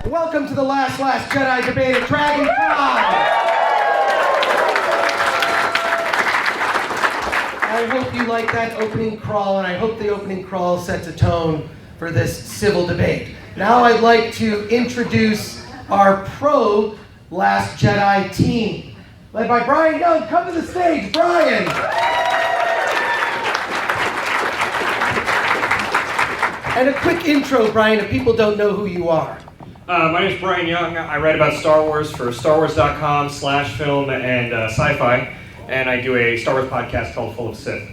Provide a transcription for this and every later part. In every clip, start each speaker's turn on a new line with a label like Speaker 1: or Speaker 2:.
Speaker 1: Welcome to the Last Jedi debate at DragonCon. I hope you like that opening crawl, and I hope the opening crawl sets a tone for this civil debate. Now I'd like to introduce our pro Last Jedi team, led by Bryan Young. Come to the stage, Bryan. And a quick intro, Bryan, if people don't know who you are.
Speaker 2: My name is Bryan Young. I write about Star Wars for StarWars.com/film and sci-fi, and I do a Star Wars podcast called Full of Sith.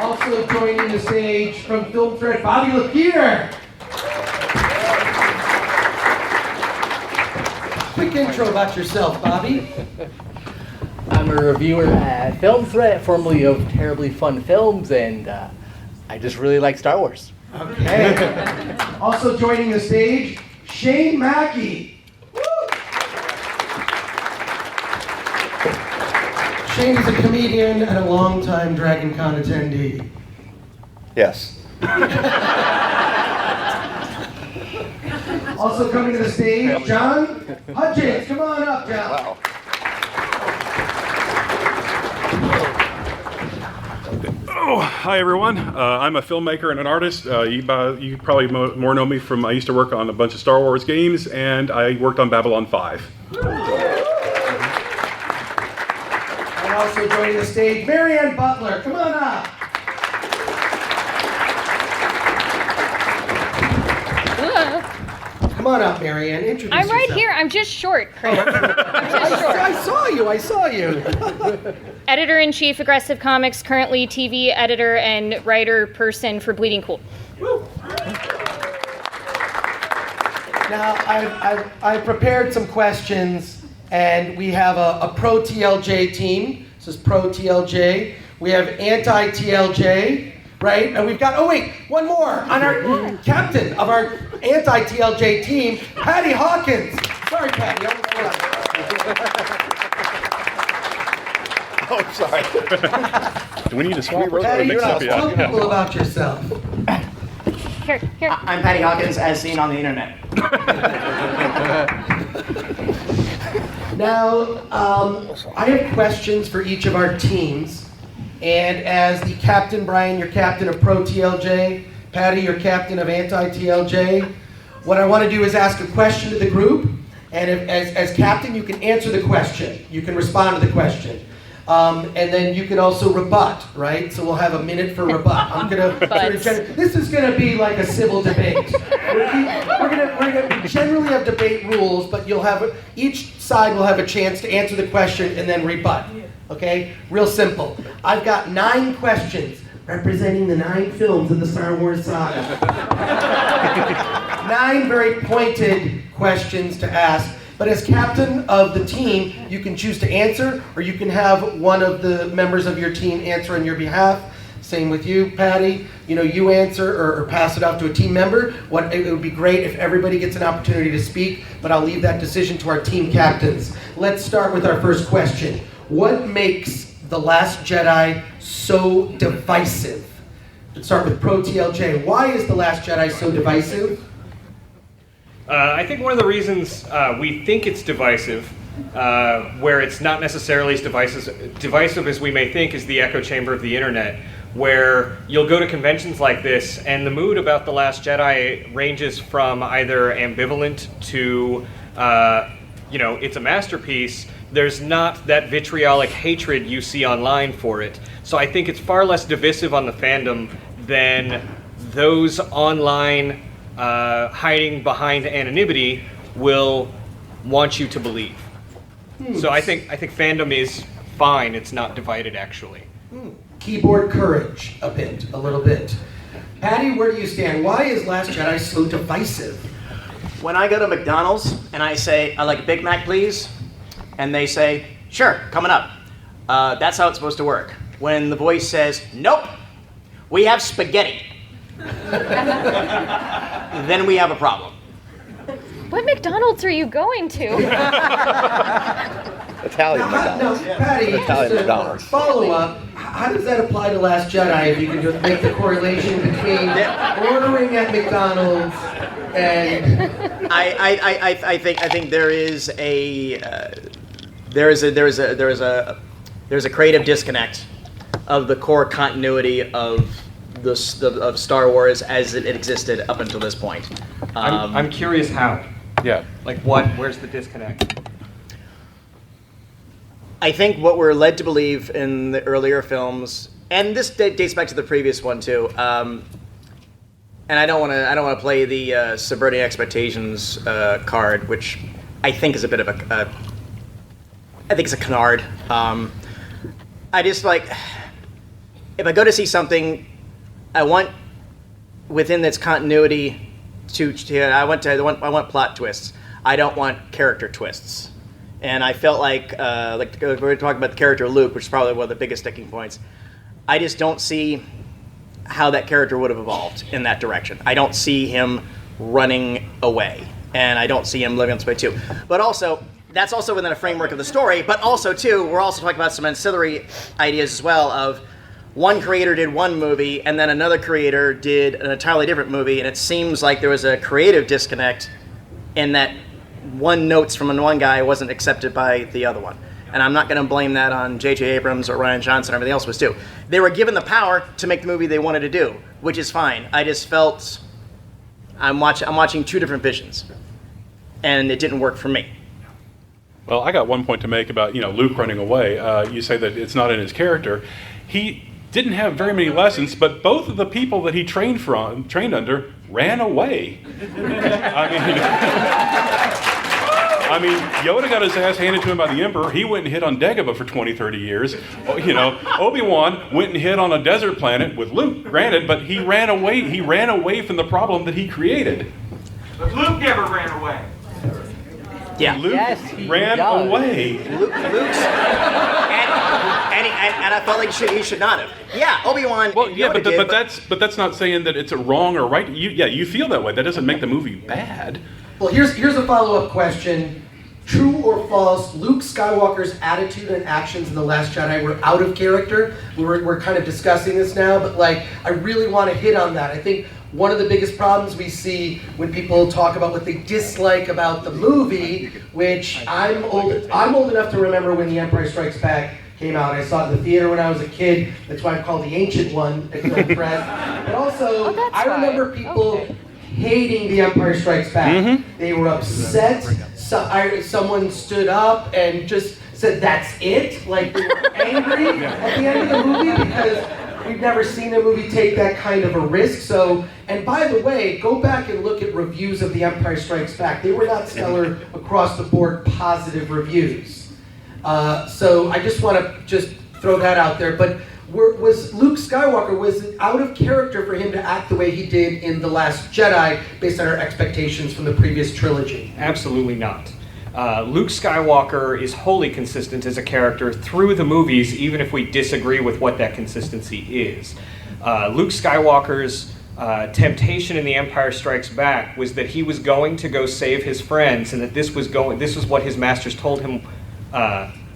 Speaker 1: Also joining the stage from Film Thread, Bobby LePire. Quick intro about yourself, Bobby.
Speaker 3: I'm a reviewer at Film Thread, formerly of Terribly Fun Films, and I just really like Star Wars.
Speaker 1: Okay. Also joining the stage, Shane Mackey. Shane is a comedian and a longtime DragonCon attendee.
Speaker 4: Yes.
Speaker 1: Also coming to the stage, John Hudgens. Come on up, John.
Speaker 4: Wow.
Speaker 5: Oh, hi everyone. I'm a filmmaker and an artist. You probably more know me from, I used to work on a bunch of Star Wars games, and I worked on Babylon 5.
Speaker 1: And also joining the stage, Anne Butler. Come on up. Come on up, Marianne. Introduce
Speaker 6: I'm right
Speaker 1: yourself.
Speaker 6: here. I'm just short, Chris. I'm just short.
Speaker 1: I saw you.
Speaker 6: Editor-in-chief, Aggressive Comics, currently TV editor and writer person for Bleeding Cool.
Speaker 1: Now, I've prepared some questions, and we have a pro TLJ team. This is pro TLJ. We have anti TLJ, right? And we've got, one more on our captain of our anti TLJ team, Patty Hawkins. Sorry, Patty.
Speaker 4: Oh, sorry.
Speaker 5: Do we need to swap?
Speaker 1: Patty, tell people about yourself.
Speaker 6: Here.
Speaker 7: I'm Patty Hawkins, as seen on the internet.
Speaker 1: Now, I have questions for each of our teams. And as the captain, Bryan, you're captain of Pro TLJ. Patty, you're captain of Anti TLJ. What I want to do is ask a question to the group. And as captain, you can answer the question. You can respond to the question. And then you can also rebut, right? So we'll have a minute for rebut. This is going to be like a civil debate. We generally have debate rules, but each side will have a chance to answer the question and then rebut. Okay? Real simple. I've got 9 questions representing the 9 films in the Star Wars saga. 9 very pointed questions to ask. But as captain of the team, you can choose to answer, or you can have one of the members of your team answer on your behalf. Same with you, Patty. You answer or pass it off to a team member. It would be great if everybody gets an opportunity to speak, but I'll leave that decision to our team captains. Let's start with our first question. What makes The Last Jedi so divisive? Let's start with Pro TLJ. Why is The Last Jedi so divisive?
Speaker 2: I think one of the reasons we think it's divisive, where it's not necessarily as divisive as we may think, is the echo chamber of the internet, where you'll go to conventions like this, and the mood about The Last Jedi ranges from either ambivalent to, it's a masterpiece. There's not that vitriolic hatred you see online for it. So I think it's far less divisive on the fandom than those online hiding behind anonymity will want you to believe. So I think fandom is fine. It's not divided, actually.
Speaker 1: Keyboard courage, a little bit. Patty, where do you stand? Why is Last Jedi so divisive?
Speaker 7: When I go to McDonald's and I say, "I'd like a Big Mac, please," and they say, "Sure, coming up." That's how it's supposed to work. When the voice says, "Nope, we have spaghetti," then we have a problem.
Speaker 6: What McDonald's are you going to?
Speaker 4: Italian McDonald's.
Speaker 1: Now, Patty,
Speaker 4: Italian McDonald's.
Speaker 1: Follow up. How does that apply to Last Jedi? If you can just make the correlation between ordering at McDonald's And
Speaker 7: I think there is a creative disconnect of the core continuity of of Star Wars as it existed up until this point.
Speaker 2: I'm curious how.
Speaker 5: Yeah.
Speaker 2: Like what? Where's the disconnect?
Speaker 7: I think what we're led to believe in the earlier films, and this dates back to the previous one too. And I don't want to play the subverting expectations card, which I think is a bit of I think it's a canard. I just like, if I go to see something, I want within its continuity I want plot twists. I don't want character twists. And I felt like we were talking about the character Luke, which is probably one of the biggest sticking points. I just don't see how that character would have evolved in that direction. I don't see him running away, and I don't see him living this way too. But also, that's also within a framework of the story, but also too, we're also talking about some ancillary ideas as well of one creator did one movie, and then another creator did an entirely different movie, and it seems like there was a creative disconnect in that one notes from one guy wasn't accepted by the other one. And I'm not going to blame that on J.J. Abrams or Rian Johnson. Everything else was too. They were given the power to make the movie they wanted to do, which is fine. I just felt I'm watching two different visions, and it didn't work for me.
Speaker 5: Well, I got one point to make about Luke running away. You say that it's not in his character. He didn't have very many lessons, but both of the people that he trained under ran away. I mean, Yoda got his ass handed to him by the Emperor. He went and hid on Dagobah for 20, 30 years. Obi-Wan went and hid on a desert planet with Luke, granted, but he ran away. He ran away from the problem that he created.
Speaker 8: But Luke never ran away.
Speaker 7: Yeah.
Speaker 5: Luke
Speaker 3: he
Speaker 5: ran
Speaker 3: does.
Speaker 5: away.
Speaker 7: Luke's... And I felt like he should not have. Yeah, Obi-Wan.
Speaker 5: Well, yeah,
Speaker 7: Yoda did,
Speaker 5: but that's not saying that it's a wrong or right. You feel that way. That doesn't make the movie bad.
Speaker 1: well, here's a follow-up question. True or false, Luke Skywalker's attitude and actions in The Last Jedi were out of character? We're kind of discussing this now, but I really want to hit on that. I think one of the biggest problems we see when people talk about what they dislike about the movie, which I'm old enough to remember when The Empire Strikes Back came out. I saw it in the theater when I was a kid. That's why I'm called the Ancient One. But also, I remember people hating The Empire Strikes Back. Mm-hmm. They were upset. Someone stood up and just said, "That's it." Like, they were angry at the end of the movie because we've never seen a movie take that kind of a risk. So, and by the way, go back and look at reviews of The Empire Strikes Back. They were not stellar across the board positive reviews. So I just want to throw that out there. But was Luke Skywalker, was it out of character for him to act the way he did in The Last Jedi based on our expectations from the previous trilogy?
Speaker 2: Absolutely not. Luke Skywalker is wholly consistent as a character through the movies, even if we disagree with what that consistency is. Luke Skywalker's temptation in The Empire Strikes Back was that he was going to go save his friends, and that this was what his masters told him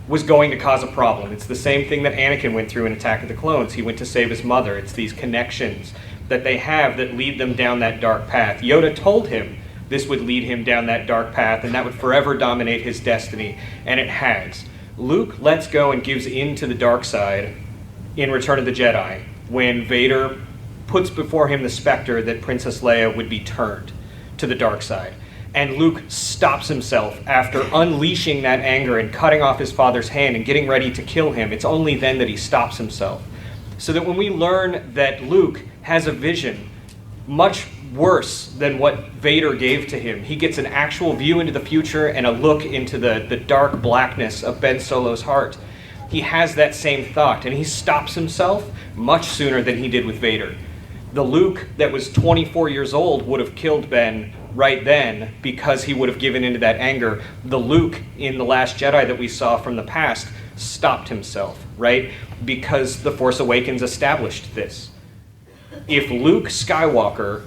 Speaker 2: was going to cause a problem. It's the same thing that Anakin went through in Attack of the Clones. He went to save his mother. It's these connections that they have that lead them down that dark path. Yoda told him this would lead him down that dark path, and that would forever dominate his destiny, and it has. Luke lets go and gives in to the dark side in Return of the Jedi, when Vader puts before him the specter that Princess Leia would be turned to the dark side. And Luke stops himself after unleashing that anger and cutting off his father's hand and getting ready to kill him. It's only then that he stops himself. So that when we learn that Luke has a vision much worse than what Vader gave to him, he gets an actual view into the future and a look into the dark blackness of Ben Solo's heart. He has that same thought, and he stops himself much sooner than he did with Vader. The Luke that was 24 years old would have killed Ben right then because he would have given into that anger. The Luke in The Last Jedi that we saw from the past stopped himself, right? Because The Force Awakens established this. If Luke Skywalker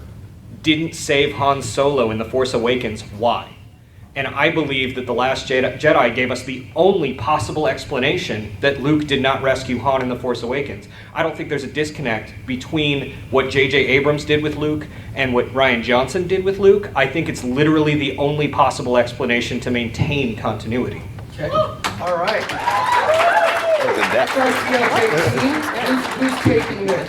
Speaker 2: didn't save Han Solo in The Force Awakens, why? And I believe that The Last Jedi gave us the only possible explanation that Luke did not rescue Han in The Force Awakens. I don't think there's a disconnect between what J.J. Abrams did with Luke and what Rian Johnson did with Luke. I think it's literally the only possible explanation to maintain continuity.
Speaker 1: Okay. All right.
Speaker 4: That was in depth.
Speaker 1: Who's taking this?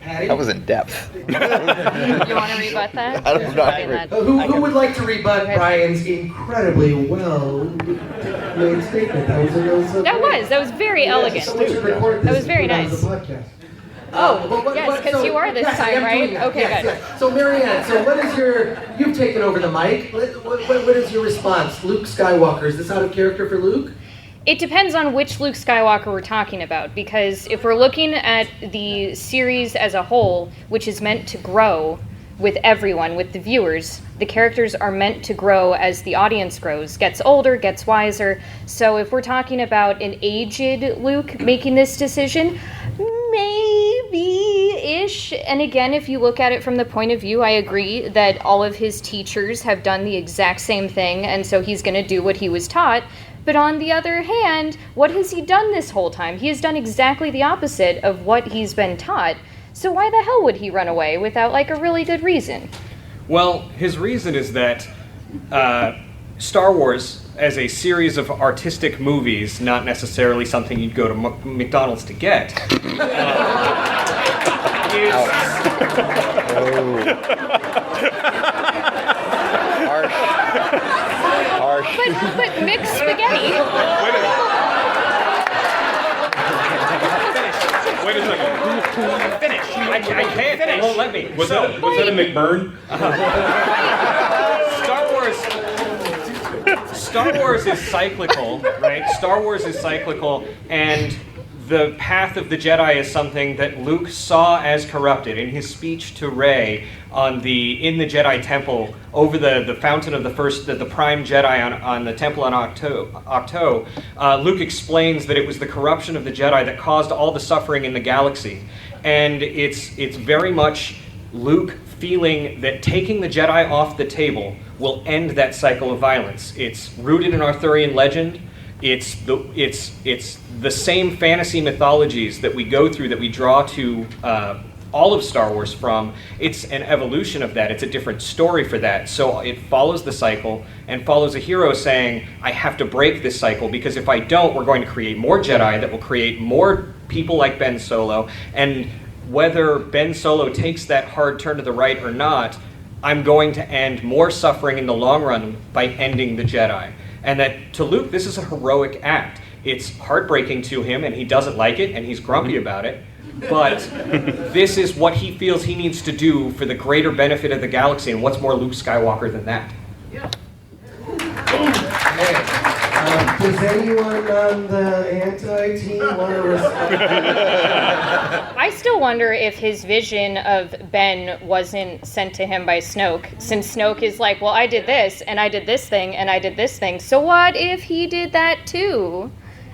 Speaker 1: Patty?
Speaker 4: That was in depth.
Speaker 6: You want to rebut that?
Speaker 4: I don't know.
Speaker 6: Okay, that-
Speaker 1: Who would like to rebut Brian's incredibly well-made statement?
Speaker 6: That was very elegant. That was very nice. Yes, because you are this time, right? Okay, good.
Speaker 1: Yes. So Marianne, you've taken over the mic. What is your response? Luke Skywalker, is this out of character for Luke?
Speaker 6: It depends on which Luke Skywalker we're talking about, because if we're looking at the series as a whole, which is meant to grow with everyone, with the viewers, the characters are meant to grow as the audience grows, gets older, gets wiser. So if we're talking about an aged Luke making this decision, maybe-ish. And again, if you look at it from the point of view, I agree that all of his teachers have done the exact same thing, and so he's going to do what he was taught. But on the other hand, what has he done this whole time? He has done exactly the opposite of what he's been taught. So why the hell would he run away without, like, a really good reason?
Speaker 2: Well, his reason is that Star Wars, as a series of artistic movies, not necessarily something you'd go to McDonald's to get, is...
Speaker 4: Harsh.
Speaker 6: But mixed spaghetti.
Speaker 5: Wait a second.
Speaker 2: Finish. I can't. They won't let me.
Speaker 5: Was that a McBurn?
Speaker 2: Star Wars is cyclical, right? Star Wars is cyclical, and the path of the Jedi is something that Luke saw as corrupted. In his speech to Rey in the Jedi Temple over the fountain of the Prime Jedi on the temple on Octo, Luke explains that it was the corruption of the Jedi that caused all the suffering in the galaxy, and it's very much Luke feeling that taking the Jedi off the table will end that cycle of violence. It's rooted in Arthurian legend. It's the same fantasy mythologies that we go through, that we draw to all of Star Wars from. It's an evolution of that. It's a different story for that. So it follows the cycle and follows a hero saying, I have to break this cycle, because if I don't, we're going to create more Jedi that will create more people like Ben Solo. And whether Ben Solo takes that hard turn to the right or not, I'm going to end more suffering in the long run by ending the Jedi. And that to Luke, this is a heroic act. It's heartbreaking to him, and he doesn't like it, and he's grumpy about it. But this is what he feels he needs to do for the greater benefit of the galaxy, and what's more Luke Skywalker than that?
Speaker 1: Yeah. Does anyone on the anti-team want to respond?
Speaker 6: I still wonder if his vision of Ben wasn't sent to him by Snoke, since Snoke is like, well, I did this, and I did this thing, and I did this thing. So what if he did that too?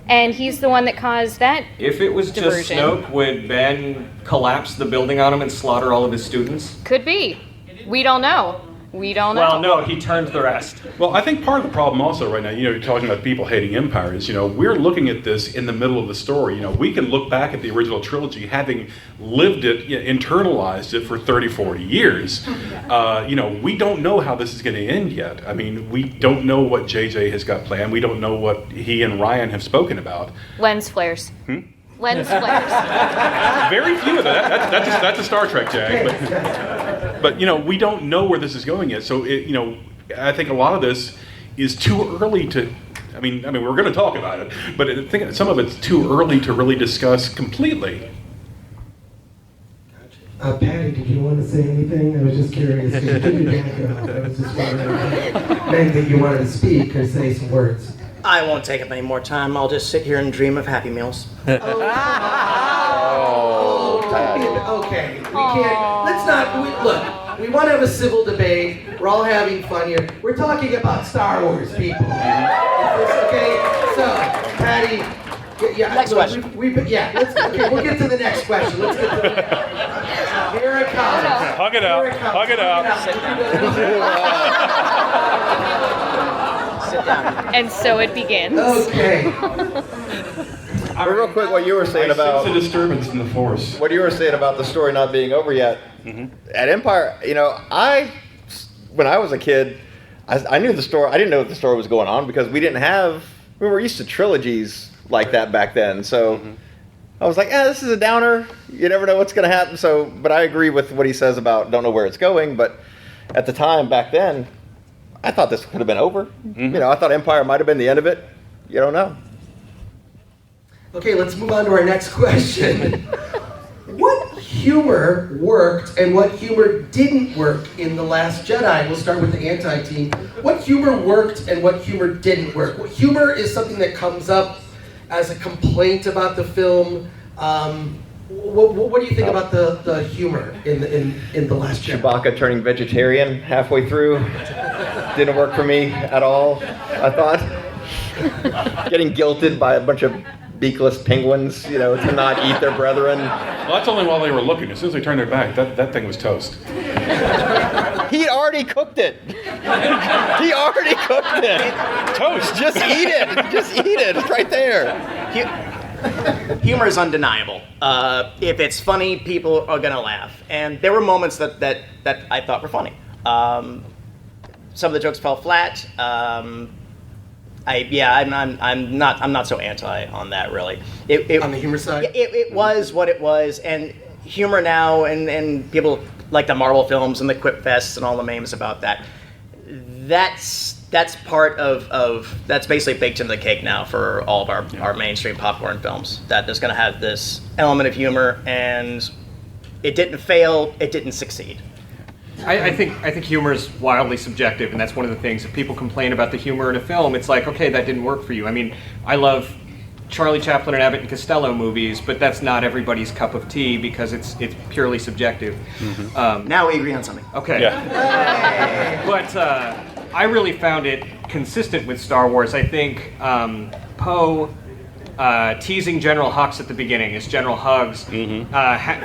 Speaker 6: And he's the one that caused that
Speaker 2: If it was
Speaker 6: diversion.
Speaker 2: just Snoke, would Ben collapse the building on him and slaughter all of his students?
Speaker 6: Could be. We don't know. We don't know.
Speaker 2: Well, no, he turned the rest.
Speaker 5: Well, I think part of the problem also right now, you're talking about people hating Empire, is, we're looking at this in the middle of the story. We can look back at the original trilogy, having lived it, internalized it for 30, 40 years. We don't know how this is going to end yet. I mean, we don't know what JJ has got planned. We don't know what he and Ryan have spoken about.
Speaker 6: Lens flares. Lens flares.
Speaker 5: Very few of that. That's a Star Trek Jag. But we don't know where this is going yet. So I think a lot of this is too early to. I mean, we're going to talk about it, but I think some of it's too early to really discuss completely.
Speaker 1: Patty, did you want to say anything? I was just curious. I was just wondering if it meant that you wanted to speak or say some words.
Speaker 7: I won't take up any more time. I'll just sit here and dream of Happy Meals.
Speaker 1: Okay, we can't. Let's not. Look, we want to have a civil debate. We're all having fun here. We're talking about Star Wars, people. Okay, so Patty. Yeah.
Speaker 7: Next question.
Speaker 1: Okay, we'll get to the next question. Let's get to the next. Here it comes.
Speaker 5: Hug it out. Hug it out.
Speaker 7: Sit down.
Speaker 6: And so it begins.
Speaker 1: Okay.
Speaker 4: But real quick, what you were saying about
Speaker 5: Sense a disturbance in the force.
Speaker 4: what you were saying about the story not being over yet. At Empire, when I was a kid, I knew the story. I didn't know the story was going on because we were used to trilogies like that back then. So I was like, this is a downer. You never know what's going to happen. So, but I agree with what he says about don't know where it's going. But at the time back then, I thought this could have been over. I thought Empire might have been the end of it. You don't know.
Speaker 1: Okay, let's move on to our next question. What humor worked and what humor didn't work in The Last Jedi? We'll start with the anti-team. What humor worked and what humor didn't work? What humor is something that comes up as a complaint about the film. What do you think about the humor in The Last Jedi?
Speaker 4: Chewbacca turning vegetarian halfway through didn't work for me at all, I thought. Getting guilted by a bunch of beakless penguins, to not eat their brethren.
Speaker 5: Well, that's only while they were looking. As soon as they turned their back, that thing was toast.
Speaker 4: He already cooked it. He already cooked it.
Speaker 5: Toast!
Speaker 4: Just eat it. Just eat it. It's right there.
Speaker 7: Humor is undeniable. If it's funny, people are gonna laugh. And there were moments that I thought were funny. Some of the jokes fell flat. I'm not so anti on that really.
Speaker 1: On the humor side?
Speaker 7: It was what it was, and humor now, and people like the Marvel films and the quip fests and all the memes about that. That's part of that's basically baked into the cake now for all of our mainstream popcorn films. That there's going to have this element of humor, and it didn't fail, it didn't succeed.
Speaker 2: I think humor is wildly subjective, and that's one of the things. If people complain about the humor in a film, it's like, okay, that didn't work for you. I mean, I love Charlie Chaplin and Abbott and Costello movies, but that's not everybody's cup of tea because it's purely subjective.
Speaker 7: Now we agree on something.
Speaker 2: Okay.
Speaker 5: Yeah.
Speaker 2: But I really found it consistent with Star Wars. I think Poe teasing General Hux at the beginning as General Hugs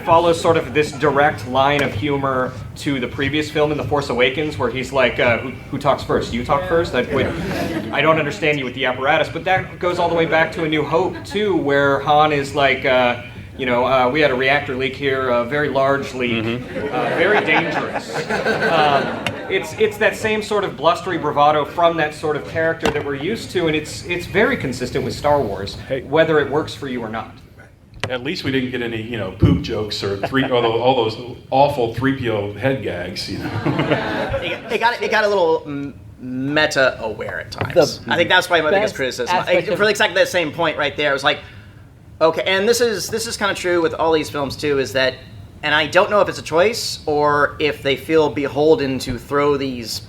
Speaker 2: follows sort of this direct line of humor to the previous film in The Force Awakens, where he's like, who talks first? You talk first? I don't understand you with the apparatus. But that goes all the way back to A New Hope, too, where Han is like, we had a reactor leak here, very large leak, very dangerous. It's that same sort of blustery bravado from that sort of character that we're used to, and it's very consistent with Star Wars, whether it works for you or not.
Speaker 5: At least we didn't get any, poop jokes or all those awful 3PO head gags,
Speaker 7: It got a little meta-aware at times. I think that's probably my biggest criticism. For exactly that same point right there, it was like, okay, and this is kind of true with all these films too, is that, and I don't know if it's a choice or if they feel beholden to throw these,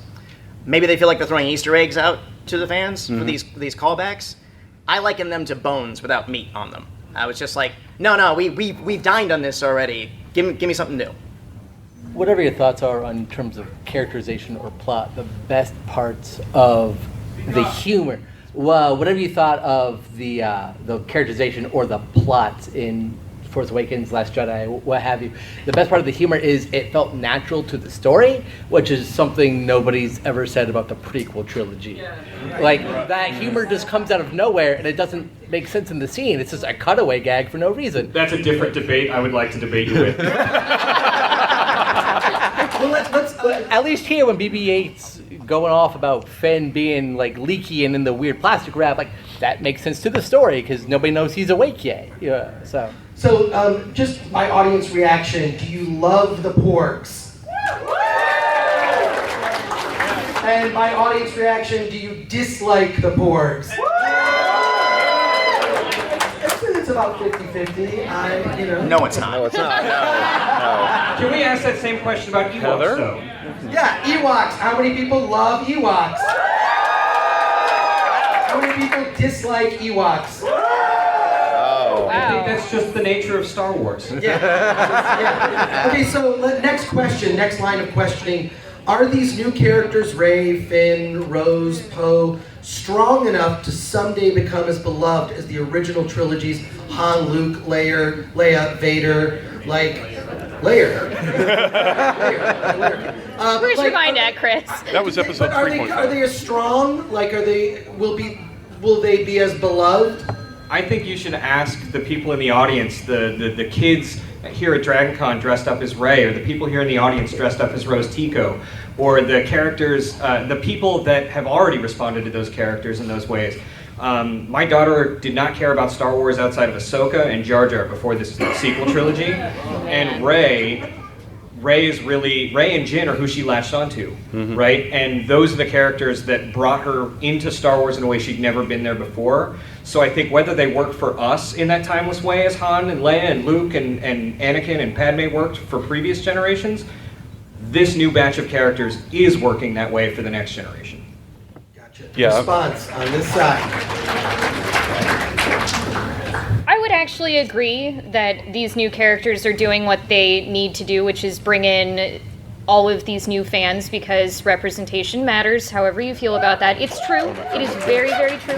Speaker 7: maybe they feel like they're throwing Easter eggs out to the fans for these callbacks. I liken them to bones without meat on them. I was just like, no, we've dined on this already. Give me something new.
Speaker 3: Whatever your thoughts are on terms of characterization or plot, the best parts of the humor. Well, whatever you thought of the characterization or the plot in Force Awakens, Last Jedi, what have you, the best part of the humor is it felt natural to the story, which is something nobody's ever said about the prequel trilogy. Like, that humor just comes out of nowhere and it doesn't make sense in the scene. It's just a cutaway gag for no reason.
Speaker 2: That's a different debate I would like to debate you with.
Speaker 1: Well, let's
Speaker 3: At least here, when BB-8's going off about Finn being like leaky and in the weird plastic wrap, like that makes sense to the story because nobody knows he's awake yet. Yeah, so
Speaker 1: just my audience reaction. Do you love the porgs? And my audience reaction. Do you dislike the porgs? It's about 50-50.
Speaker 7: No, it's not.
Speaker 4: No, it's not. No.
Speaker 2: Can we ask that same question about Ewoks,
Speaker 4: Heather?
Speaker 2: though?
Speaker 1: Yeah, Ewoks. How many people love Ewoks? How many people dislike Ewoks?
Speaker 4: Oh.
Speaker 2: I think that's just the nature of Star Wars.
Speaker 1: Yeah. Okay, so next question, next line of questioning. Are these new characters, Rey, Finn, Rose, Poe, strong enough to someday become as beloved as the original trilogies, Han, Luke, Leia, Vader? Like Layer.
Speaker 6: Where's your mind at, Chris?
Speaker 5: That was episode
Speaker 1: But are
Speaker 5: 3.5.
Speaker 1: they as strong? Like, will they be as beloved?
Speaker 2: I think you should ask the people in the audience, the kids here at DragonCon dressed up as Rey, or the people here in the audience dressed up as Rose Tico, or the characters, the people that have already responded to those characters in those ways. My daughter did not care about Star Wars outside of Ahsoka and Jar Jar before this sequel trilogy, and Rey and Jin are who she latched onto, right? And those are the characters that brought her into Star Wars in a way she'd never been there before. So I think whether they work for us in that timeless way as Han and Leia and Luke and Anakin and Padme worked for previous generations, this new batch of characters is working that way for the next generation.
Speaker 1: Gotcha.
Speaker 5: Yeah.
Speaker 1: Response on this side.
Speaker 6: I would actually agree that these new characters are doing what they need to do, which is bring in all of these new fans, because representation matters, however you feel about that. It's true. It is very, very true.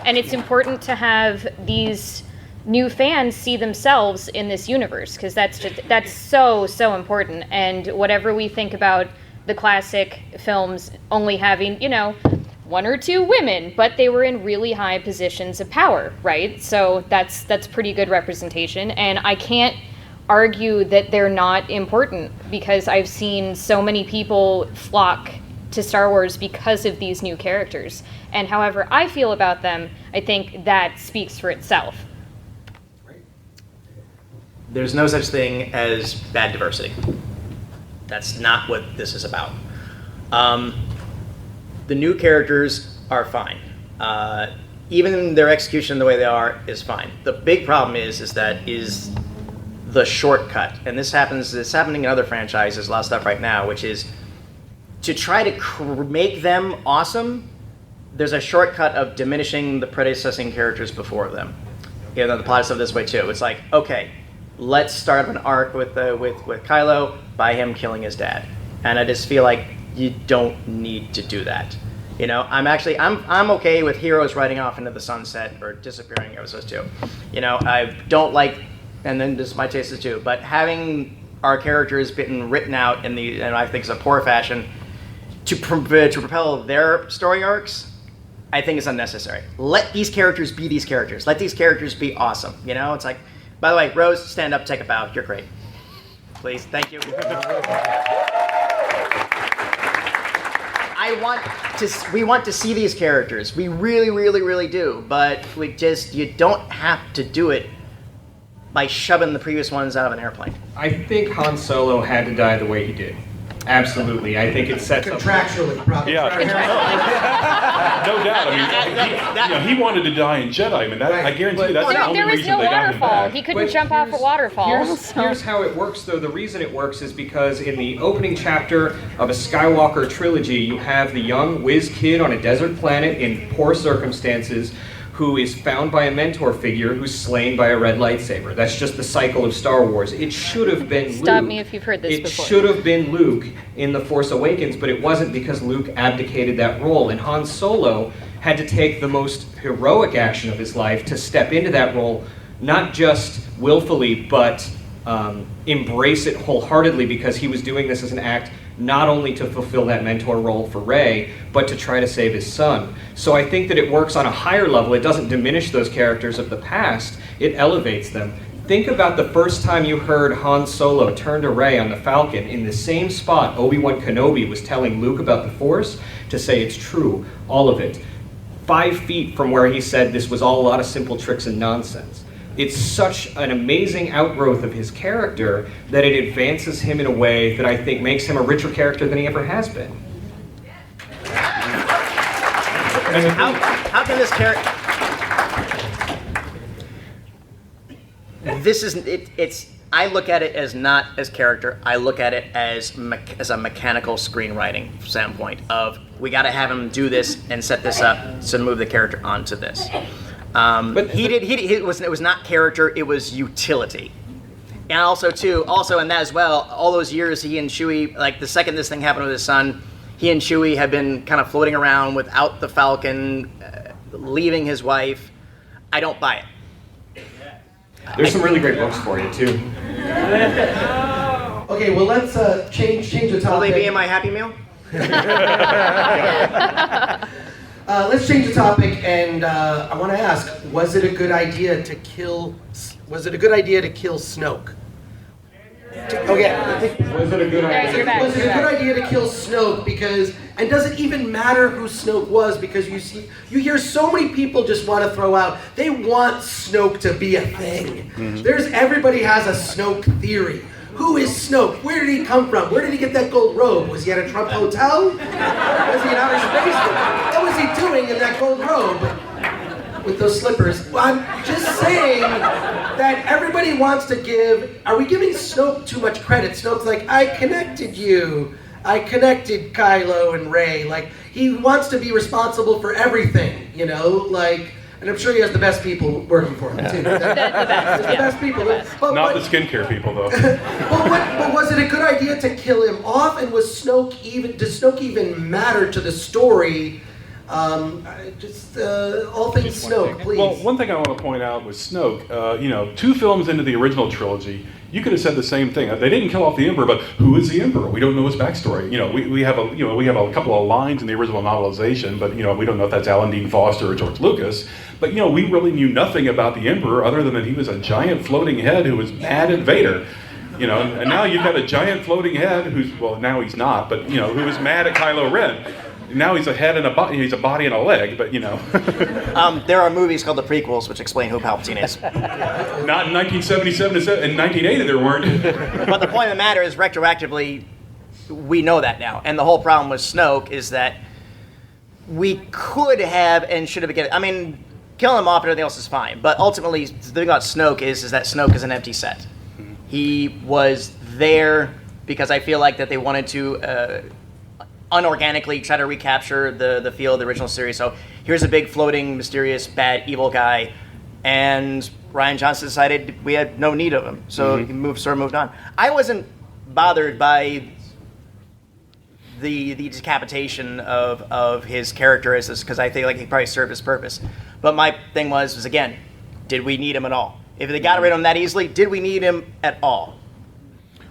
Speaker 6: And it's important to have these new fans see themselves in this universe, because that's so important. And whatever we think about the classic films only having, one or two women, but they were in really high positions of power, right? So that's pretty good representation, and I can't argue that they're not important, because I've seen so many people flock to Star Wars because of these new characters. And however I feel about them, I think that speaks for itself.
Speaker 7: There's no such thing as bad diversity. That's not what this is about. The new characters are fine. Even their execution the way they are is fine. The big problem is the shortcut, and it's happening in other franchises, a lot of stuff right now, which is to try to make them awesome. There's a shortcut of diminishing the predecessing characters before them. The plot is set this way too. It's like, okay, let's start an arc with Kylo by him killing his dad, and I just feel like you don't need to do that. I'm okay with heroes riding off into the sunset or disappearing episodes too. I don't like, and then this my taste is too, but having our characters being written out and I think it's a poor fashion to propel their story arcs, I think is unnecessary. Let these characters be these characters. Let these characters be awesome. It's like, by the way, Rose, stand up, take a bow. You're great. Please, thank you. We want to see these characters. We really, really, really do. But you don't have to do it by shoving the previous ones out of an airplane.
Speaker 2: I think Han Solo had to die the way he did. Absolutely. I think it sets up...
Speaker 1: Contractually, probably.
Speaker 5: Yeah. No doubt. I mean, he wanted to die in Jedi. I mean, I guarantee you that's the only
Speaker 6: there was
Speaker 5: reason
Speaker 6: no
Speaker 5: they got him
Speaker 6: waterfall.
Speaker 5: back.
Speaker 6: He couldn't jump off a waterfall.
Speaker 2: Here's how it works, though. The reason it works is because in the opening chapter of a Skywalker trilogy, you have the young whiz kid on a desert planet in poor circumstances who is found by a mentor figure who's slain by a red lightsaber. That's just the cycle of Star Wars. It should have been Luke.
Speaker 6: Stop me if you've heard this before.
Speaker 2: It should have been Luke in The Force Awakens, but it wasn't, because Luke abdicated that role. And Han Solo had to take the most heroic action of his life to step into that role, not just willfully, but embrace it wholeheartedly, because he was doing this as an act not only to fulfill that mentor role for Rey, but to try to save his son. So I think that it works on a higher level. It doesn't diminish those characters of the past, it elevates them. Think about the first time you heard Han Solo turn to Rey on the Falcon. In the same spot, Obi-Wan Kenobi was telling Luke about the Force, to say it's true, all of it. 5 feet from where he said this was all a lot of simple tricks and nonsense. It's such an amazing outgrowth of his character that it advances him in a way that I think makes him a richer character than he ever has been.
Speaker 7: How can this character... This is it's. I look at it as not as character. I look at it as a mechanical screenwriting standpoint of, we got to have him do this and set this up to move the character onto this. But it was not character, it was utility. And also in that as well, all those years he and Chewie, like the second this thing happened with his son, he and Chewie have been kind of floating around without the Falcon, leaving his wife. I don't buy it.
Speaker 2: There's some really great books for you, too.
Speaker 1: Okay, well let's change the topic.
Speaker 7: Will they be in my Happy Meal?
Speaker 1: Let's change the topic, and I want to ask: was it a good idea to kill? Was it a good idea to kill Snoke? Okay.
Speaker 2: Was it a good idea?
Speaker 6: You're back.
Speaker 1: Was it a good idea to kill Snoke? Because, and does it even matter who Snoke was? Because you hear so many people just want to throw out, they want Snoke to be a thing. Everybody has a Snoke theory. Who is Snoke? Where did he come from? Where did he get that gold robe? Was he at a Trump hotel? Was he in outer space? What was he doing in that gold robe? With those slippers. Well, I'm just saying that everybody wants to give. Are we giving Snoke too much credit? Snoke's like, I connected you. I connected Kylo and Rey. Like, he wants to be responsible for everything, you know? Like, and I'm sure he has the best people working for him, too.
Speaker 6: The best
Speaker 1: people.
Speaker 6: The
Speaker 5: Not the skincare people, though.
Speaker 1: But was it a good idea to kill him off? And does Snoke even matter to the story? All things Snoke, please.
Speaker 5: Well, one thing I want to point out with Snoke, 2 films into the original trilogy, you could have said the same thing. They didn't kill off the Emperor, but who is the Emperor? We don't know his backstory. We have a couple of lines in the original novelization, but we don't know if that's Alan Dean Foster or George Lucas. But we really knew nothing about the Emperor other than that he was a giant floating head who was mad at Vader. And now you've got a giant floating head who's, well, now he's not, but who is mad at Kylo Ren. Now he's a head and a body. He's a body and a leg, but
Speaker 7: There are movies called the prequels which explain who Palpatine is.
Speaker 5: Not in 1977 and 1980 there weren't.
Speaker 7: But the point of the matter is, retroactively, we know that now. And the whole problem with Snoke is that we could have and should have again. I mean, killing him off and everything else is fine. But ultimately, the thing about Snoke is that Snoke is an empty set. He was there because I feel like that they wanted to unorganically try to recapture the feel of the original series. So here's a big floating, mysterious, bad, evil guy, and Rian Johnson decided we had no need of him, so he moved on. I wasn't bothered by the decapitation of his character as this, because I think like he probably served his purpose. But my thing was again, did we need him at all? If they got rid of him that easily, did we need him at all?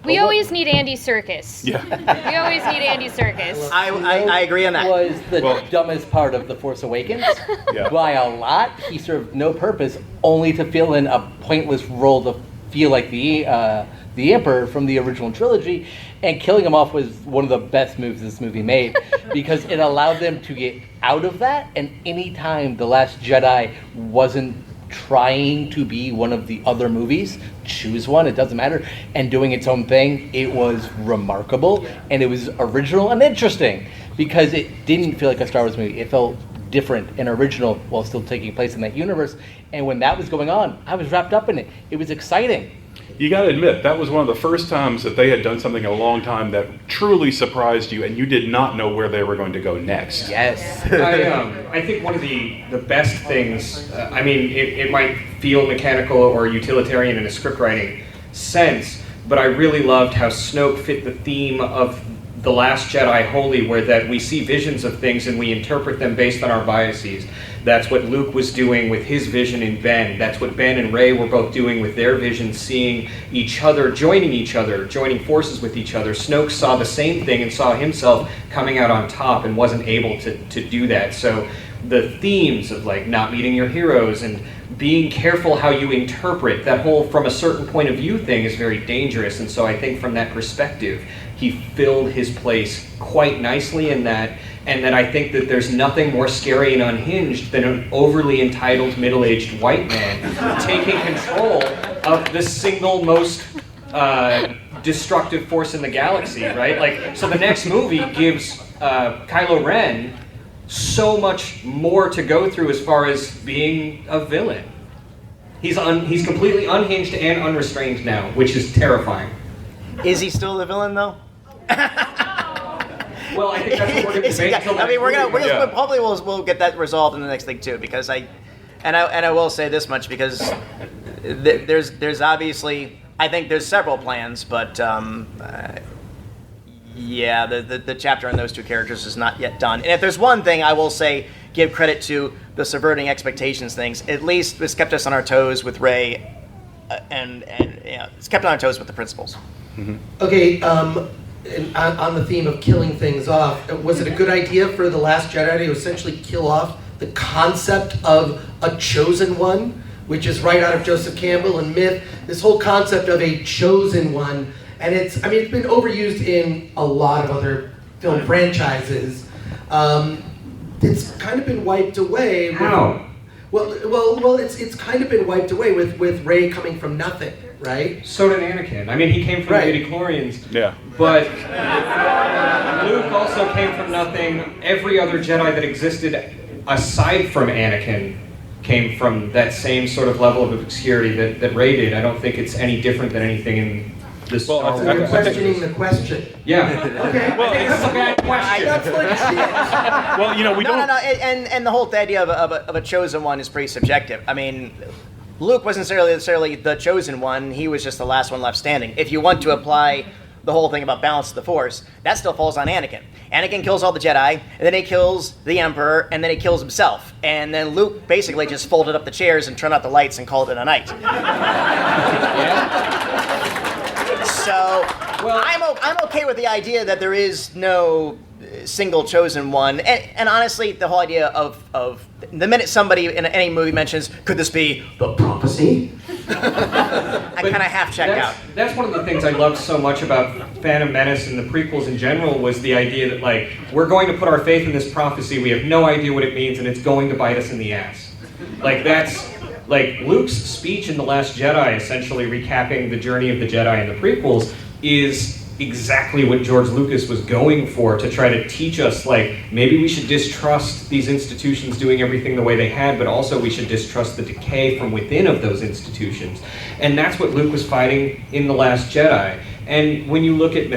Speaker 6: We always need Andy Serkis.
Speaker 5: Yeah.
Speaker 6: We always need Andy Serkis.
Speaker 7: I agree on that.
Speaker 3: Was the dumbest part of The Force Awakens.
Speaker 5: Yeah.
Speaker 3: By a lot, he served no purpose, only to fill in a pointless role to feel like the Emperor from the original trilogy, and killing him off was one of the best moves this movie made, because it allowed them to get out of that, and anytime The Last Jedi wasn't trying to be one of the other movies, choose one, it doesn't matter, and doing its own thing, it was remarkable, and it was original and interesting, because it didn't feel like a Star Wars movie. It felt different and original while still taking place in that universe, and when that was going on, I was wrapped up in it. It was exciting.
Speaker 5: You got to admit, that was one of the first times that they had done something in a long time that truly surprised you, and you did not know where they were going to go next.
Speaker 3: Yes.
Speaker 2: I think one of the best things, it might feel mechanical or utilitarian in a script writing sense, but I really loved how Snoke fit the theme of The Last Jedi wholly, where that we see visions of things and we interpret them based on our biases. That's what Luke was doing with his vision in Ben. That's what Ben and Rey were both doing with their vision, seeing each other, joining forces with each other. Snoke saw the same thing and saw himself coming out on top and wasn't able to do that. So the themes of like not meeting your heroes and being careful how you interpret that whole from a certain point of view thing is very dangerous. And so I think from that perspective, he filled his place quite nicely in that. And then I think that there's nothing more scary and unhinged than an overly entitled middle-aged white man taking control of the single most destructive force in the galaxy, right? Like, so the next movie gives Kylo Ren so much more to go through as far as being a villain. He's completely unhinged and unrestrained now, which is terrifying.
Speaker 7: Is he still the villain though?
Speaker 2: Well, I think that's what we're going to debate until next movie.
Speaker 7: Hopefully we'll get that resolved in the next thing too, because I will say this much, because there's obviously, I think there's several plans, but the chapter on those two characters is not yet done. And if there's one thing I will say, give credit to the subverting expectations things. At least it's kept us on our toes with Rey, and it's kept on our toes with the principles.
Speaker 1: Okay, and on the theme of killing things off, was it a good idea for The Last Jedi to essentially kill off the concept of a chosen one, which is right out of Joseph Campbell and myth, this whole concept of a chosen one, and it's been overused in a lot of other film franchises. It's kind of been wiped away.
Speaker 2: How?
Speaker 1: Well, it's kind of been wiped away with Rey coming from nothing, right?
Speaker 2: So did Anakin. I mean, he came from
Speaker 1: Right.
Speaker 2: the midichlorians.
Speaker 5: Yeah.
Speaker 2: But Luke also came from nothing. Every other Jedi that existed aside from Anakin came from that same sort of level of obscurity that Rey did. I don't think it's any different than anything in this
Speaker 5: Well,
Speaker 2: Star
Speaker 5: I
Speaker 1: So
Speaker 2: Wars.
Speaker 1: you're questioning the question.
Speaker 2: Yeah.
Speaker 1: Okay.
Speaker 5: Well,
Speaker 2: That's a bad question.
Speaker 1: That's legit.
Speaker 5: Well, you know, we
Speaker 7: No,
Speaker 5: don't.
Speaker 7: no, no, and the whole idea of a chosen one is pretty subjective. I mean, Luke wasn't necessarily the chosen one. He was just the last one left standing. If you want to apply the whole thing about balance of the Force, that still falls on Anakin. Anakin kills all the Jedi, and then he kills the Emperor, and then he kills himself. And then Luke basically just folded up the chairs and turned out the lights and called it a night. So I'm okay with the idea that there is no single chosen one. And honestly, the whole idea of the minute somebody in any movie mentions, could this be the prophecy? I kind of half check out.
Speaker 2: That's one of the things I loved so much about Phantom Menace and the prequels in general was the idea that, like, we're going to put our faith in this prophecy, we have no idea what it means, and it's going to bite us in the ass. Like, that's, like, Luke's speech in The Last Jedi, essentially recapping the journey of the Jedi in the prequels, is exactly what George Lucas was going for, to try to teach us, like, maybe we should distrust these institutions doing everything the way they had, but also we should distrust the decay from within of those institutions. And that's what Luke was fighting in The Last Jedi. And when you look at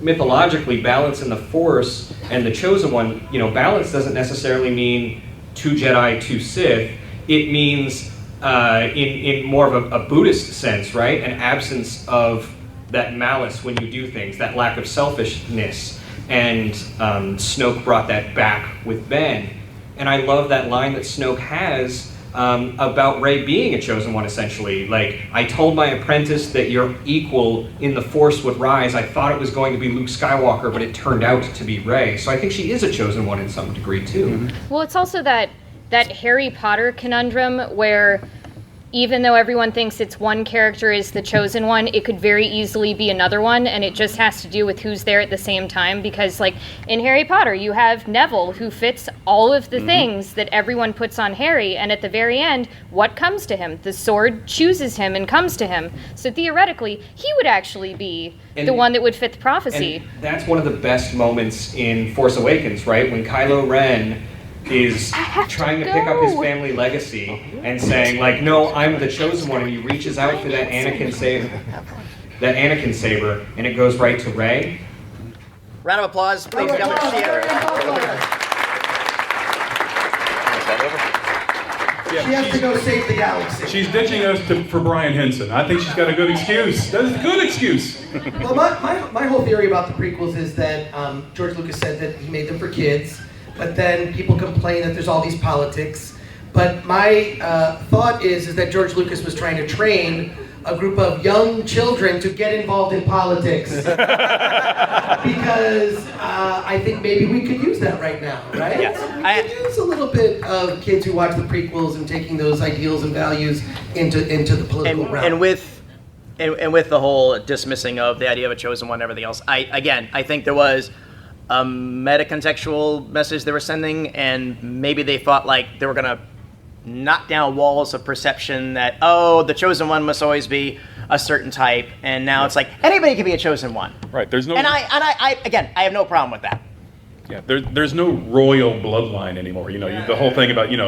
Speaker 2: mythologically, balance in the Force and the Chosen One, you know, balance doesn't necessarily mean two Jedi, two Sith. It means, in more of a Buddhist sense, right? An absence of that malice when you do things, that lack of selfishness. And Snoke brought that back with Ben. And I love that line that Snoke has about Rey being a chosen one, essentially. Like, I told my apprentice that your equal in the Force would rise. I thought it was going to be Luke Skywalker, but it turned out to be Rey. So I think she is a chosen one in some degree, too.
Speaker 6: Well, it's also that Harry Potter conundrum where even though everyone thinks it's one character is the chosen one, it could very easily be another one, and it just has to do with who's there at the same time. Because, like, in Harry Potter, you have Neville, who fits all of the things that everyone puts on Harry, and at the very end, what comes to him? The sword chooses him and comes to him. So theoretically, he would actually be the one that would fit the prophecy.
Speaker 2: And that's one of the best moments in Force Awakens, right? When Kylo Ren is trying to pick up his family legacy and saying, like, no, I'm the chosen one, and he reaches out for that Anakin saber, and it goes right to Rey.
Speaker 7: Round of applause, please.
Speaker 1: She has to go save the galaxy.
Speaker 5: She's ditching us for Brian Henson. I think she's got a good excuse. That's a good excuse.
Speaker 1: Well, my whole theory about the prequels is that George Lucas said that he made them for kids, but then people complain that there's all these politics. But my thought is that George Lucas was trying to train a group of young children to get involved in politics. Because I think maybe we could use that right now, right?
Speaker 7: Yes.
Speaker 1: We could use a little bit of kids who watch the prequels and taking those ideals and values into the political realm.
Speaker 7: And with the whole dismissing of the idea of a chosen one and everything else, I think there was a meta-contextual message they were sending, and maybe they thought like they were going to knock down walls of perception that, oh, the chosen one must always be a certain type, and now it's like anybody can be a chosen one.
Speaker 5: Right. There's no.
Speaker 7: And I have no problem with that.
Speaker 5: Yeah, there's no royal bloodline anymore. You know, the whole thing about you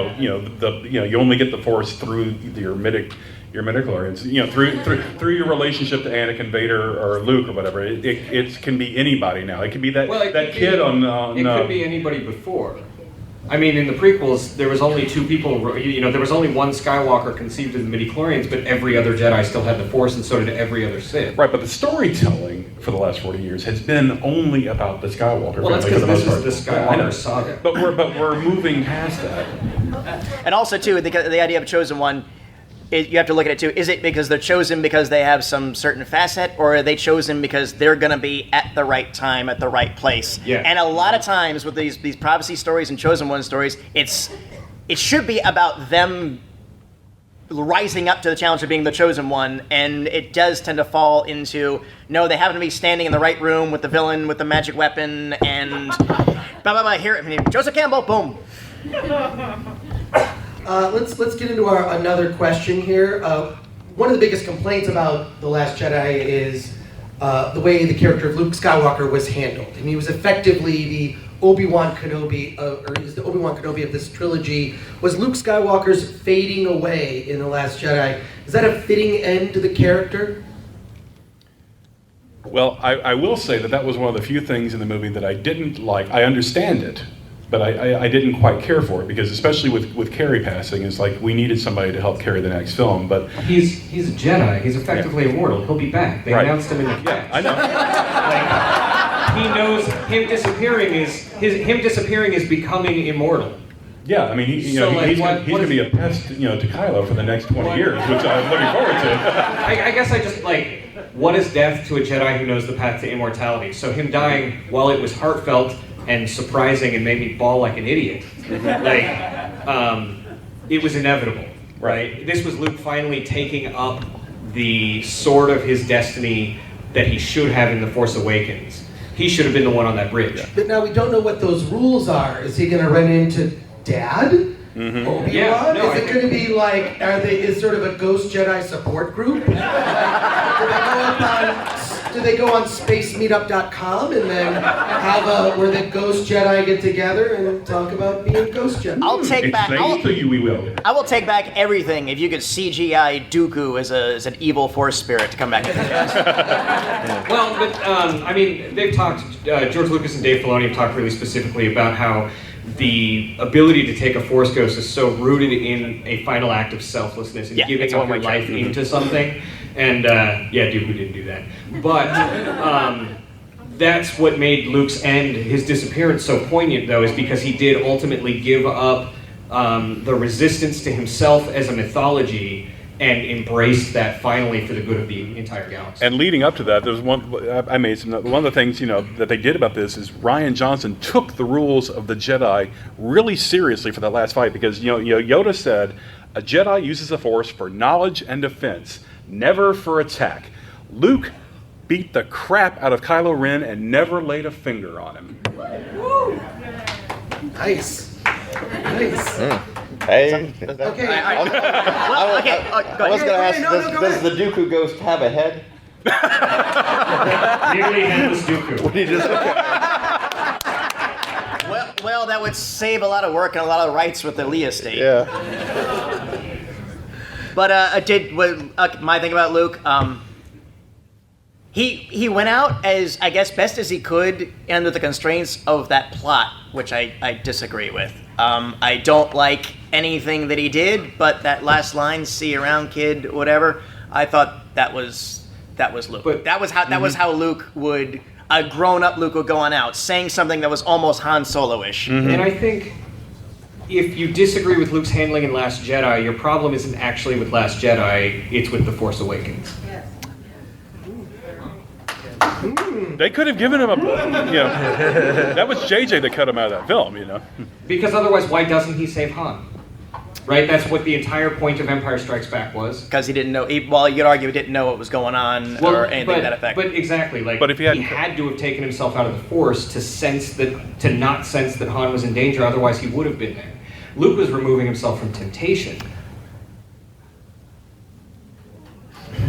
Speaker 5: only get the Force through your midichlorians. You know, through your relationship to Anakin, Vader, or Luke, or whatever. It can be anybody now. It can be that kid on.
Speaker 2: It could be anybody before. I mean, in the prequels, there was only two people. You know, there was only one Skywalker conceived of the midichlorians, but every other Jedi still had the Force, and so did every other Sith.
Speaker 5: Right, but the storytelling for the last 40 years has been only about the Skywalker
Speaker 2: Well, that's
Speaker 5: family for
Speaker 2: because
Speaker 5: the most
Speaker 2: this is
Speaker 5: part.
Speaker 2: the Skywalker saga.
Speaker 5: But we're moving past that.
Speaker 7: And also, too, the idea of a chosen one, you have to look at it too. Is it because they're chosen because they have some certain facet, or are they chosen because they're going to be at the right time, at the right place?
Speaker 2: Yeah.
Speaker 7: And a lot of times with these prophecy stories and chosen one stories, it should be about them rising up to the challenge of being the chosen one, and it does tend to fall into, no, they happen to be standing in the right room with the villain with the magic weapon, and blah, blah, blah, here, Joseph Campbell, boom.
Speaker 1: Let's get into another question here. One of the biggest complaints about The Last Jedi is the way the character of Luke Skywalker was handled. And he was effectively the Obi-Wan Kenobi, or he's the Obi-Wan Kenobi of this trilogy. Was Luke Skywalker's fading away in The Last Jedi, is that a fitting end to the character?
Speaker 5: Well, I will say that was one of the few things in the movie that I didn't like. I understand it, but I didn't quite care for it, because especially with Carrie passing, it's like we needed somebody to help carry the next film. But
Speaker 2: He's a Jedi. He's effectively immortal. He'll be back. They announced him in the cast.
Speaker 5: I know.
Speaker 2: He knows him disappearing is becoming immortal.
Speaker 5: Yeah, I mean, he's
Speaker 2: So,
Speaker 5: going to be a pest, to Kylo for the next 20 years, which I'm looking forward to.
Speaker 2: I guess I just what is death to a Jedi who knows the path to immortality? So him dying, while it was heartfelt and surprising and made me bawl like an idiot, it was inevitable, right? This was Luke finally taking up the sword of his destiny that he should have in The Force Awakens. He should have been the one on that bridge.
Speaker 1: But now we don't know what those rules are. Is he going to run into Dad?
Speaker 5: Mm-hmm.
Speaker 1: Obi-Wan?
Speaker 2: Yeah, no,
Speaker 1: is it going to be like, is sort of a Ghost Jedi support group? Do they go on spacemeetup.com and then have where the Ghost Jedi get together and talk about being Ghost Jedi?
Speaker 7: I'll take back.
Speaker 5: We will.
Speaker 7: I will take back everything if you could CGI Dooku as an evil Force spirit to come back into the
Speaker 2: Well, but they've talked. George Lucas and Dave Filoni have talked really specifically about how the ability to take a Force ghost is so rooted in a final act of selflessness and giving up your life into something. And Dooku didn't do that. But that's what made Luke's end, his disappearance, so poignant, though, is because he did ultimately give up the resistance to himself as a mythology and embraced that finally for the good of the entire galaxy.
Speaker 5: And leading up to that, there was one of the things that they did about this is Rian Johnson took the rules of the Jedi really seriously for that last fight, because Yoda said a Jedi uses the Force for knowledge and defense, never for attack. Luke beat the crap out of Kylo Ren and never laid a finger on him.
Speaker 1: Woo. Nice.
Speaker 4: Hey.
Speaker 1: Okay.
Speaker 7: Well, okay.
Speaker 4: I was going to ask, does the Dooku ghost have a head?
Speaker 2: Nearly headless Dooku.
Speaker 7: Well, that would save a lot of work and a lot of rights with the Lee estate.
Speaker 4: Yeah.
Speaker 7: But my thing about Luke, he went out as, I guess, best as he could under the constraints of that plot, which I disagree with. I don't like anything that he did, but that last line, "See you around, kid," whatever, I thought that was Luke.
Speaker 2: But
Speaker 7: that was how Luke would, a grown-up Luke would go on out, saying something that was almost Han Solo-ish.
Speaker 2: Mm-hmm. And I think if you disagree with Luke's handling in Last Jedi, your problem isn't actually with Last Jedi, it's with The Force Awakens.
Speaker 5: They could have given him that was JJ that cut him out of that film,
Speaker 2: Because otherwise, why doesn't he save Han? Right? That's what the entire point of Empire Strikes Back was.
Speaker 7: Because he didn't know, you could argue he didn't know what was going on or anything to that effect.
Speaker 2: But exactly,
Speaker 5: But if he
Speaker 2: had to have taken himself out of the Force to not sense that Han was in danger, otherwise he would have been there. Luke was removing himself from temptation.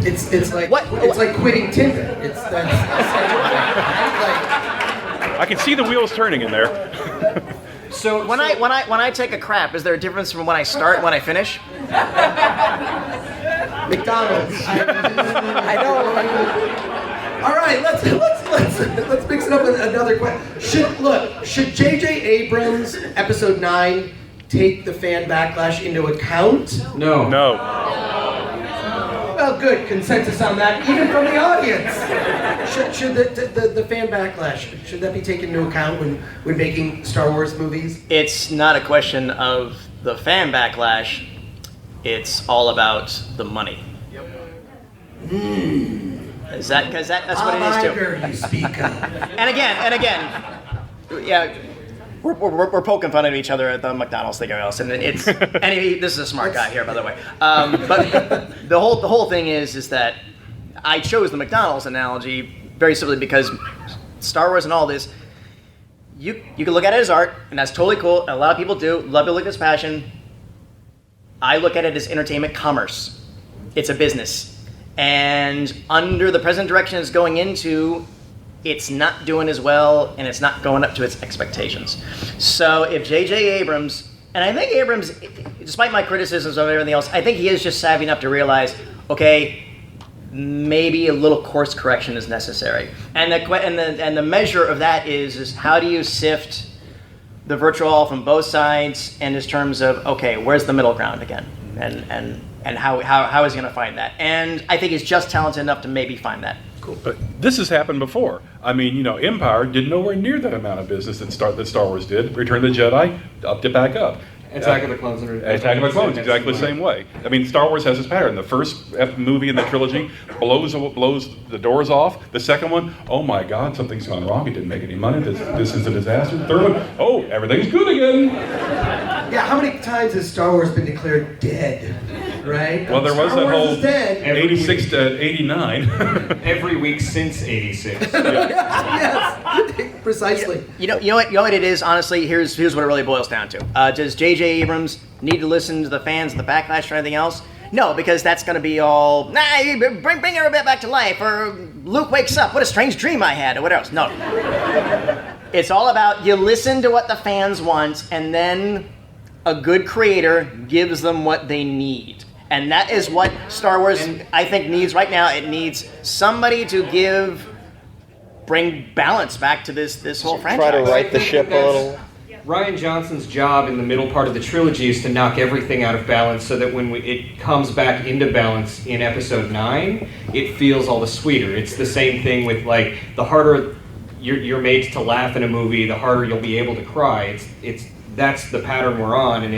Speaker 1: It's like it's like quitting Tinder.
Speaker 5: I can see the wheels turning in there.
Speaker 7: So when I take a crap, is there a difference from when I start and when I finish?
Speaker 1: McDonald's. I know. All right, let's mix it up with another question. Should J.J. Abrams' Episode 9 take the fan backlash into account?
Speaker 2: No.
Speaker 1: Well, good consensus on that, even from the audience. Should the fan backlash, should that be taken into account when making Star Wars movies?
Speaker 7: It's not a question of the fan backlash. It's all about the money. Is that because that's what it is too?
Speaker 1: You speak of.
Speaker 7: And again, yeah, we're poking fun at each other at the McDonald's thing else, and this is a smart guy here, by the way. But the whole thing is that I chose the McDonald's analogy very simply because Star Wars and all this, you can look at it as art, and that's totally cool. And a lot of people do. Love to look at this passion. I look at it as entertainment commerce. It's a business. And under the present direction it's going into, it's not doing as well, and it's not going up to its expectations. So if J.J. Abrams, and I think Abrams, despite my criticisms of everything else, I think he is just savvy enough to realize, okay, maybe a little course correction is necessary. And the measure of that is how do you sift the vitriol from both sides, and in terms of, okay, where's the middle ground again? And how is he going to find that? And I think he's just talented enough to maybe find that.
Speaker 5: Cool. But this has happened before. I mean, Empire did nowhere near that amount of business that Star Wars did. Return of the Jedi upped it back up.
Speaker 2: Attack of the Clones.
Speaker 5: Attack of the Clones, exactly the same way. I mean, Star Wars has this pattern. The first movie in the trilogy blows the doors off. The second one, oh my God, something's gone wrong. It didn't make any money. This is a disaster. The third one, oh, everything's good again.
Speaker 1: Yeah, how many times has Star Wars been declared dead? Right?
Speaker 5: Well, there was
Speaker 1: Star
Speaker 5: that
Speaker 1: Wars
Speaker 5: whole
Speaker 1: is dead.
Speaker 5: 86 to 89.
Speaker 2: Every week since 86.
Speaker 1: Yes, precisely.
Speaker 7: You know what it is, honestly, here's what it really boils down to. Does J.J. Abrams need to listen to the fans, the backlash, or anything else? No, because that's going to be all, bring her a bit back to life, or Luke wakes up, what a strange dream I had, or what else. No. It's all about you listen to what the fans want, and then a good creator gives them what they need. And that is what Star Wars, I think, needs right now. It needs somebody to bring balance back to this whole franchise.
Speaker 4: Try to right the ship a little.
Speaker 2: Rian Johnson's job in the middle part of the trilogy is to knock everything out of balance so that when it comes back into balance in episode 9, it feels all the sweeter. It's the same thing with, like, the harder you're made to laugh in a movie, the harder you'll be able to cry. That's the pattern we're on, and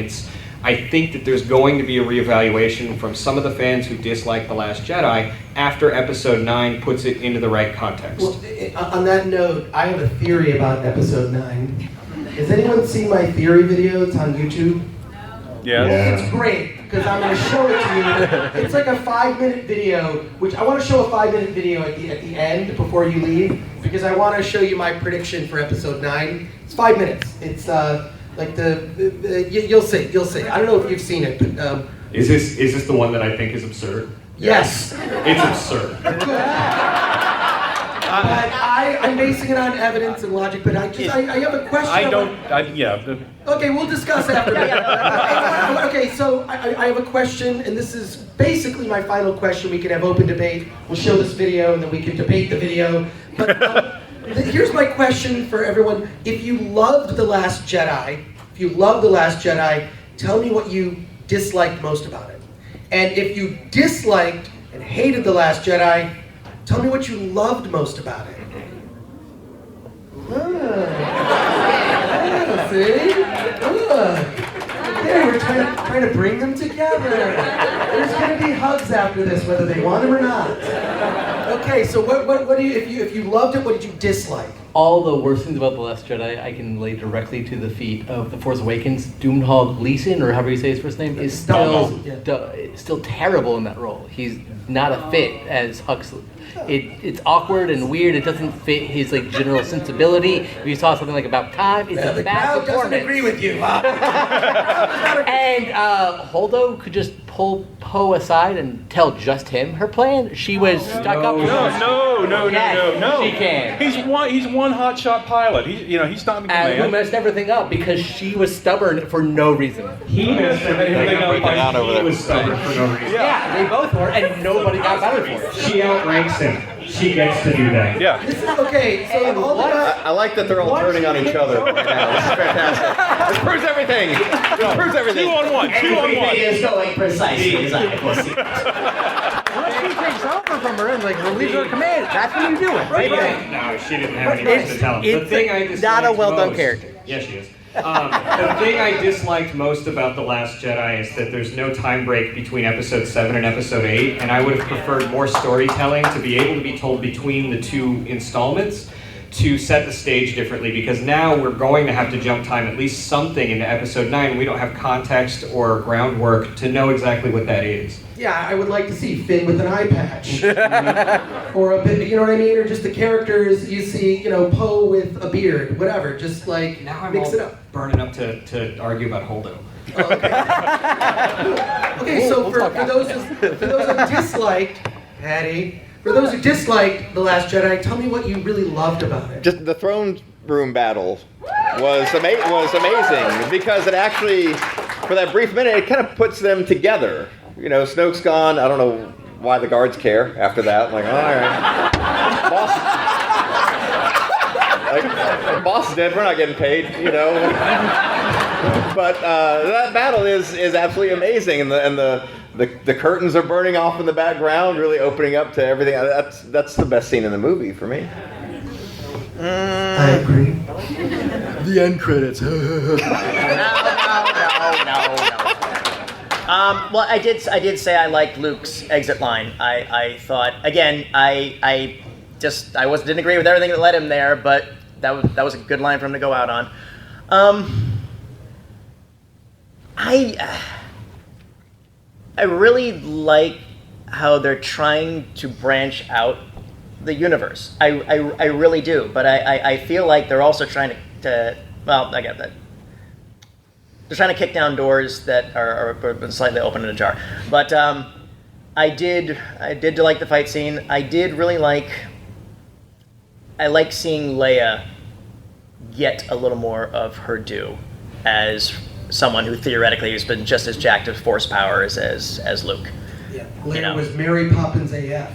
Speaker 2: I think that there's going to be a reevaluation from some of the fans who dislike The Last Jedi after episode 9 puts it into the right context.
Speaker 1: Well, on that note, I have a theory about episode 9. Has anyone seen my theory video? It's on YouTube.
Speaker 5: Yeah.
Speaker 1: It's great, because I'm going to show it to you. It's like a 5-minute video, which I want to show a 5-minute video at the end before you leave, because I want to show you my prediction for episode 9. It's 5 minutes. It's like you'll see. I don't know if you've seen it, but
Speaker 2: is this the one that I think is absurd?
Speaker 1: Yes.
Speaker 2: It's absurd.
Speaker 1: But I'm basing it on evidence and logic, but I have a question. Okay, we'll discuss after. Okay, so I have a question, and this is basically my final question. We can have open debate. We'll show this video, and then we can debate the video. But here's my question for everyone. If you loved The Last Jedi, tell me what you disliked most about it. And if you disliked and hated The Last Jedi, tell me what you loved most about it. See? Okay, we're trying to bring them together. There's going to be hugs after this, whether they want them or not. Okay, so what do you, if you loved it, what did you dislike?
Speaker 3: All the worst things about The Last Jedi I can lay directly to the feet of The Force Awakens. Doomhall Gleeson, or however you say his first name, is still terrible in that role. He's not a fit as Huxley. It's awkward and weird. It doesn't fit his general sensibility. If you saw something like About Time, it's a bad performance.
Speaker 1: Doesn't agree with you.
Speaker 3: And Holdo could just pull Poe aside and tell just him her plan. She was stuck up.
Speaker 5: No.
Speaker 3: She can.
Speaker 5: He's one hotshot pilot. He's not the
Speaker 3: And who
Speaker 5: man.
Speaker 3: messed everything up because she was stubborn for no reason.
Speaker 2: He messed everything up because he was stubborn for no reason.
Speaker 3: Yeah, they both were, and nobody got better for it.
Speaker 2: She outranks him. She gets to do that.
Speaker 5: Yeah.
Speaker 1: Okay, so all the guys...
Speaker 4: I like that they're all turning on each other right now. This is fantastic. This proves everything. This proves everything.
Speaker 5: 2 on 1. 2 on 1.
Speaker 7: It's going precisely as I foresee.
Speaker 3: Once she takes over from her and relieves her command, that's when you do it, right?
Speaker 2: No, she didn't have any reason to tell him. The thing I disliked
Speaker 3: not a well-done
Speaker 2: most-
Speaker 3: character.
Speaker 2: Yes, she is. The thing I disliked most about The Last Jedi is that there's no time break between Episode 7 and Episode 8, and I would have preferred more storytelling to be able to be told between the two installments to set the stage differently, because now we're going to have to jump time at least something into Episode 9, and we don't have context or groundwork to know exactly what that is.
Speaker 1: Yeah, I would like to see Finn with an eye patch. Or a bit, you know what I mean? Or just the characters you see, Poe with a beard, whatever. Just like
Speaker 2: Now I'm
Speaker 1: mix
Speaker 2: all
Speaker 1: it up.
Speaker 2: burning up to argue about Holdo.
Speaker 1: Okay, so for those who disliked, Patty, for those who disliked The Last Jedi, tell me what you really loved about it.
Speaker 4: Just the throne room battle was amazing because it actually, for that brief minute, it kind of puts them together. Snoke's gone. I don't know why the guards care after that. I'm like, all right, boss is dead. We're not getting paid. But that battle is absolutely amazing, and the curtains are burning off in the background, really opening up to everything. That's the best scene in the movie for me.
Speaker 1: I agree.
Speaker 9: The end credits.
Speaker 7: No. Well, I did say I liked Luke's exit line. I thought, again, I didn't agree with everything that led him there, but that was a good line for him to go out on. I really like how they're trying to branch out the universe. I really do, but I feel like they're also trying to well, I get that. They're trying to kick down doors that are slightly open and ajar. But I did like the fight scene. I like seeing Leia get a little more of her due as someone who theoretically has been just as jacked of force powers as Luke.
Speaker 1: Yeah, Leia was Mary Poppins AF.
Speaker 7: Yeah.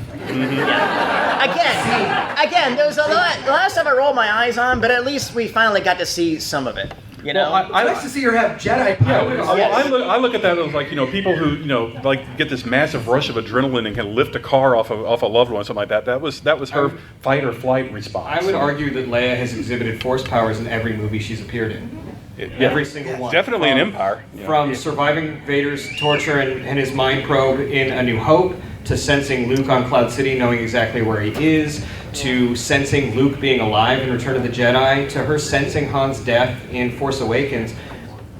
Speaker 7: Again, there was the last time I rolled my eyes on, but at least we finally got to see some of it.
Speaker 5: Well,
Speaker 1: I like to see her have Jedi powers.
Speaker 5: I look at that as like people who like get this massive rush of adrenaline and can lift a car off a loved one, something like that. That was her fight or flight response.
Speaker 2: I would argue that Leia has exhibited force powers in every movie she's appeared in. Every single one.
Speaker 5: Definitely an Empire.
Speaker 2: From surviving Vader's torture and his mind probe in A New Hope, to sensing Luke on Cloud City, knowing exactly where he is, to sensing Luke being alive in Return of the Jedi, to her sensing Han's death in Force Awakens.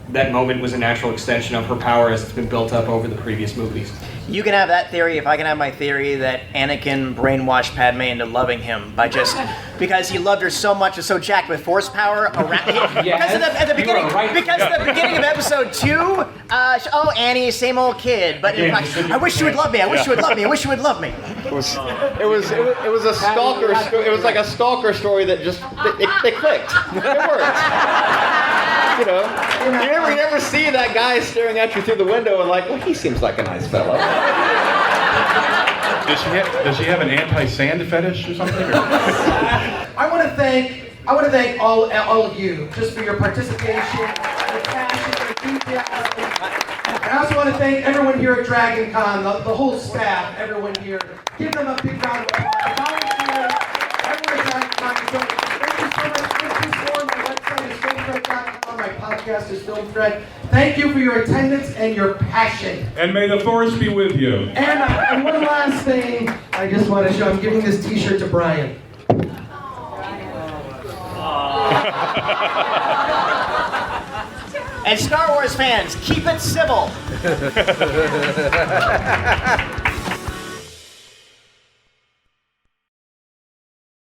Speaker 2: That moment was a natural extension of her power as it's been built up over the previous movies.
Speaker 7: You can have that theory if I can have my theory that Anakin brainwashed Padme into loving him because he loved her so much and so jacked with force power around. Because at the beginning of Episode 2, Annie, same old kid. But in fact, I wish you would love me. I wish you would love me. I wish you would love me.
Speaker 4: It was a stalker. It was like a stalker story that just they clicked. It worked. You never see that guy staring at you through the window and like, well, he seems like a nice fellow.
Speaker 5: Does she have an anti-sand fetish or something?
Speaker 1: I want to thank all of you just for your participation, your passion, your enthusiasm. And I also want to thank everyone here at DragonCon, the whole staff, everyone here. Give them a big round of applause. Volunteers, everyone at DragonCon. Thank you so much. Please go on my website is filmthread.com. My podcast is FilmThread. Thank you for your attendance and your passion.
Speaker 5: And may the Force be with you.
Speaker 1: And one last thing I just want to show. I'm giving this t-shirt to Bryan.
Speaker 7: And Star Wars fans, keep it civil.